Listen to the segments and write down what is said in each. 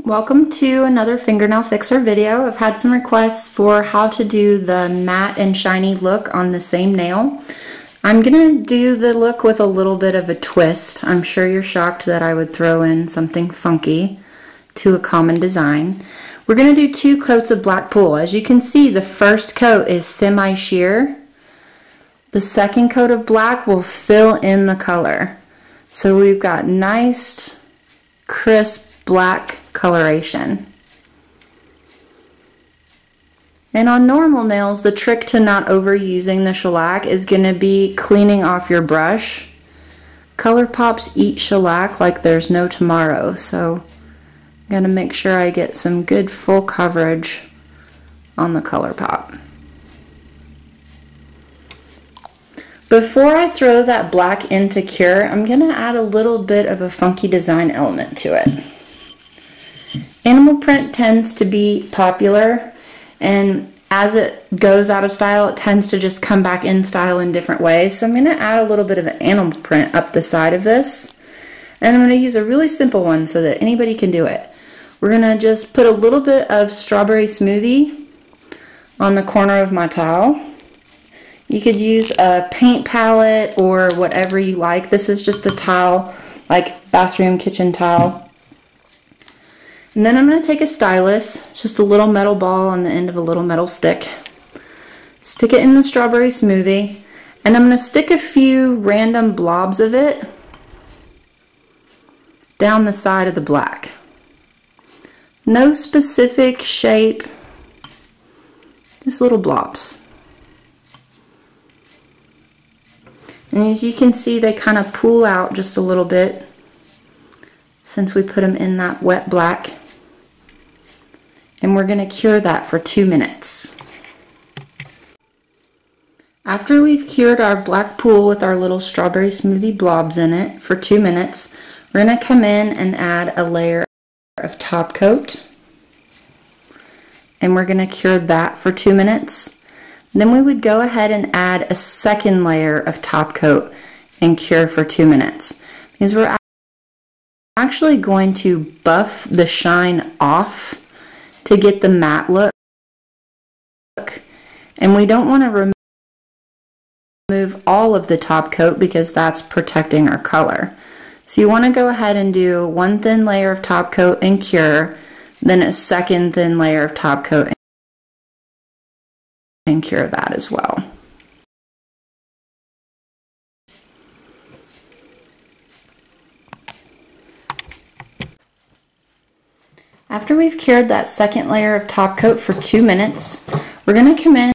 Welcome to another fingernail fixer video. I've had some requests for how to do the matte and shiny look on the same nail. I'm gonna do the look with a little bit of a twist. I'm sure you're shocked that I would throw in something funky to a common design. We're gonna do 2 coats of black pool. As you can see, the first coat is semi-sheer. The second coat of black will fill in the color. So we've got nice, crisp black coloration. And on normal nails, the trick to not overusing the shellac is going to be cleaning off your brush. ColourPops eat shellac like there's no tomorrow, so I'm going to make sure I get some good full coverage on the ColourPop. Before I throw that black into cure, I'm going to add a little bit of a funky design element to it. Animal print tends to be popular, and as it goes out of style, it tends to just come back in style in different ways. So I'm going to add a little bit of an animal print up the side of this, and I'm going to use a really simple one so that anybody can do it. We're going to just put a little bit of strawberry smoothie on the corner of my tile. You could use a paint palette or whatever you like. This is just a tile, like bathroom, kitchen tile. And then I'm going to take a stylus, just a little metal ball on the end of a little metal stick, stick it in the strawberry smoothie, and I'm going to stick a few random blobs of it down the side of the black. No specific shape, just little blobs. And as you can see, they kind of pool out just a little bit since we put them in that wet black. And we're going to cure that for 2 minutes. After we've cured our black pool with our little strawberry smoothie blobs in it for 2 minutes, we're going to come in and add a layer of top coat. And we're going to cure that for 2 minutes. Then we would go ahead and add a second layer of top coat and cure for 2 minutes. Because we're actually going to buff the shine off to get the matte look, and we don't want to remove all of the top coat because that's protecting our color. So you want to go ahead and do 1 thin layer of top coat and cure, then a second thin layer of top coat and cure that as well. After we've cured that second layer of top coat for 2 minutes, we're going to come in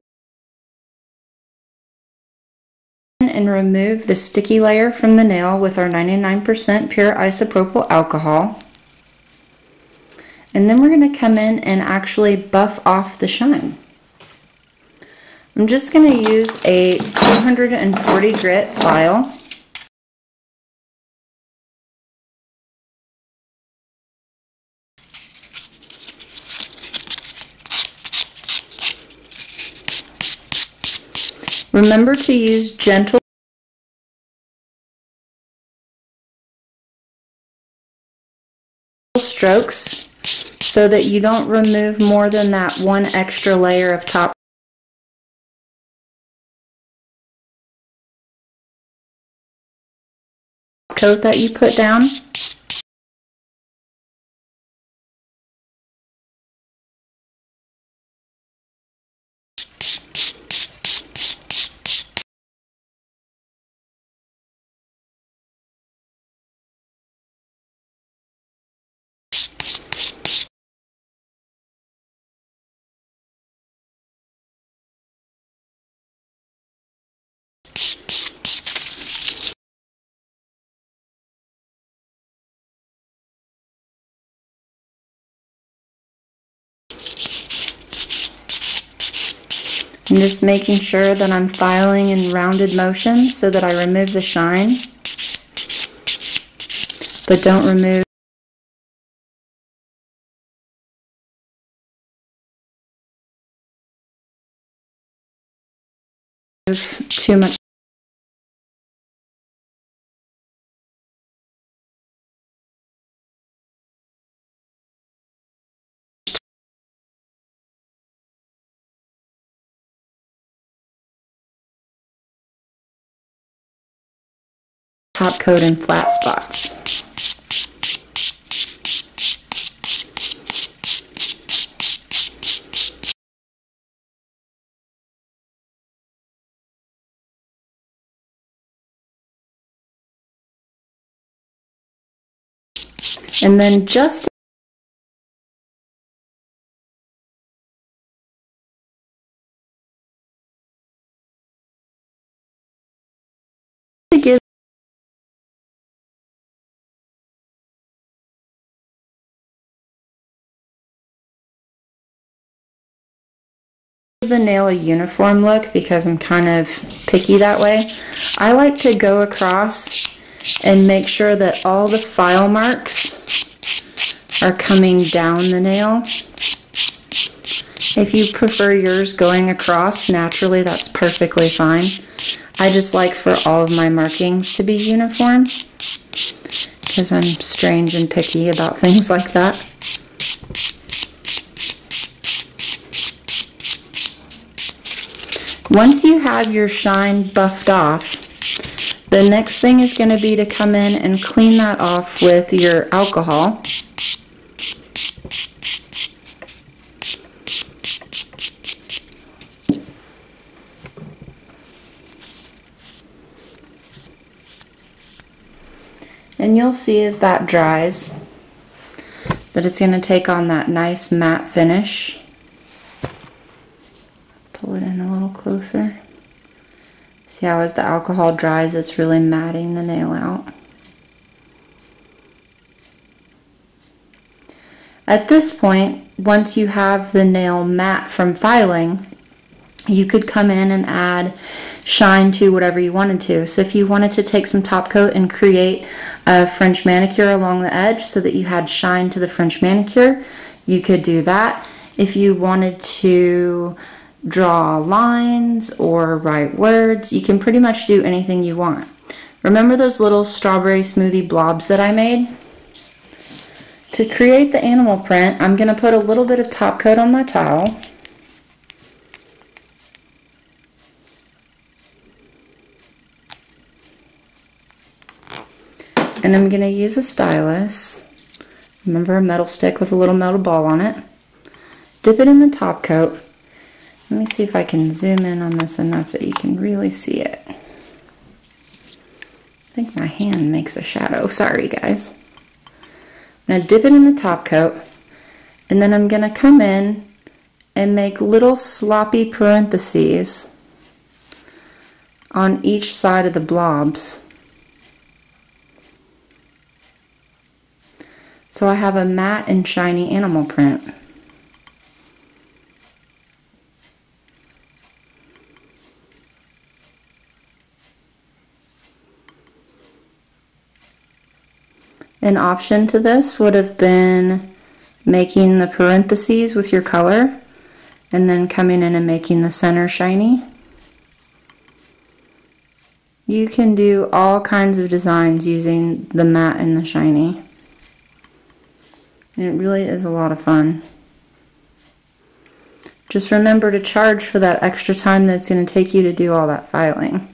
and remove the sticky layer from the nail with our 99% pure isopropyl alcohol. And then we're going to come in and actually buff off the shine. I'm just going to use a 240 grit file. Remember to use gentle strokes so that you don't remove more than that 1 extra layer of top coat that you put down. I'm just making sure that I'm filing in rounded motions so that I remove the shine, but don't remove too much. top coat and flat spots. And then just to give the nail a uniform look, because I'm kind of picky that way, I like to go across and make sure that all the file marks are coming down the nail. If you prefer yours going across naturally, that's perfectly fine. I just like for all of my markings to be uniform, because I'm strange and picky about things like that. Once you have your shine buffed off, the next thing is going to be to come in and clean that off with your alcohol. And you'll see as that dries that it's going to take on that nice matte finish. Pull it in a little closer. See how as the alcohol dries, it's really matting the nail out. At this point, once you have the nail matte from filing, you could come in and add shine to whatever you wanted to. So if you wanted to take some top coat and create a French manicure along the edge so that you had shine to the French manicure, you could do that. If you wanted to draw lines or write words, you can pretty much do anything you want. Remember those little strawberry smoothie blobs that I made? To create the animal print, I'm going to put a little bit of top coat on my towel. And I'm going to use a stylus. Remember, a metal stick with a little metal ball on it. Dip it in the top coat. Let me see if I can zoom in on this enough that you can really see it. I think my hand makes a shadow. Sorry, guys. I'm going to dip it in the top coat, and then I'm going to come in and make little sloppy parentheses on each side of the blobs. So I have a matte and shiny animal print. An option to this would have been making the parentheses with your color and then coming in and making the center shiny. You can do all kinds of designs using the matte and the shiny. And it really is a lot of fun. Just remember to charge for that extra time that it's going to take you to do all that filing.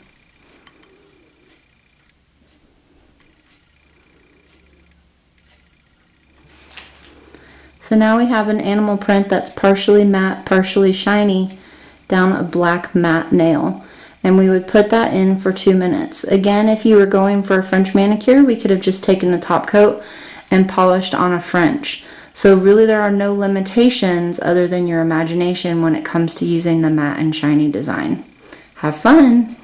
So now we have an animal print that's partially matte, partially shiny down a black matte nail. And we would put that in for 2 minutes. Again, if you were going for a French manicure, we could have just taken the top coat and polished on a French. So really there are no limitations other than your imagination when it comes to using the matte and shiny design. Have fun!